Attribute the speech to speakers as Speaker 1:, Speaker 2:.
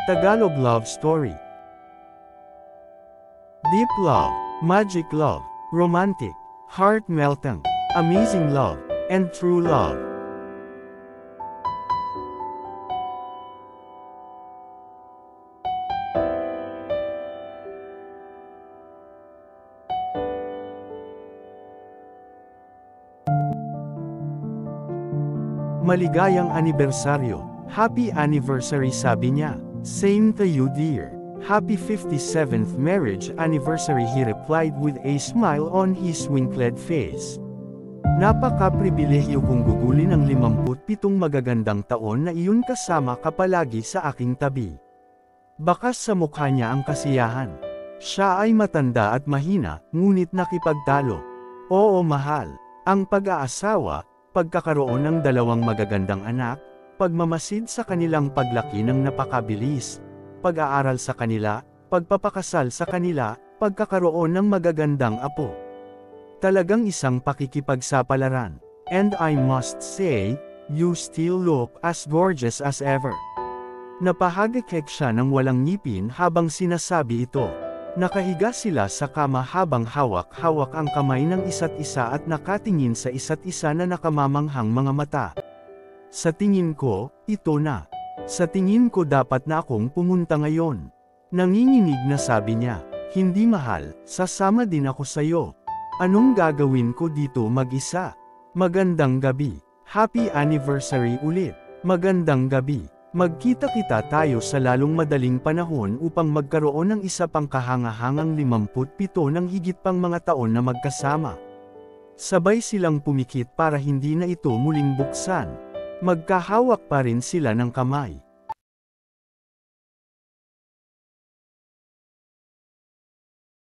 Speaker 1: Tagalog Love Story. Deep love, magic love, romantic, heart-melting, amazing love, and true love. Maligayang anibersaryo. Happy anniversary, sabi niya. Same to you, dear. Happy 57th marriage anniversary, he replied with a smile on his wrinkly face. Napaka-pribilehyo kong gugulin ang 57 magagandang taon na iyon kasama ka palagi sa aking tabi. Bakas sa mukha niya ang kasiyahan. Siya ay matanda at mahina, ngunit nakipagtalo. Oo, mahal. Ang pag-aasawa, pagkakaroon ng 2 magagandang anak, pagmamasid sa kanilang paglaki ng napakabilis, pag-aaral sa kanila, pagpapakasal sa kanila, pagkakaroon ng magagandang apo. Talagang isang pakikipagsapalaran. And I must say, you still look as gorgeous as ever. Napahagikek siya ng walang ngipin habang sinasabi ito. Nakahiga sila sa kama habang hawak-hawak ang kamay ng isa't isa at nakatingin sa isa't isa na nakamamanghang mga mata. Sa tingin ko, ito na. Sa tingin ko dapat na akong pumunta ngayon. Nanginginig na sabi niya, hindi mahal, sasama din ako sayo. Anong gagawin ko dito mag-isa? Magandang gabi. Happy anniversary ulit. Magandang gabi. Magkita-kita tayo sa lalong madaling panahon upang magkaroon ng isa pang kahangahangang 57 ng higit pang mga taon na magkasama. Sabay silang pumikit para hindi na ito muling buksan. Magkahawak pa rin sila ng kamay.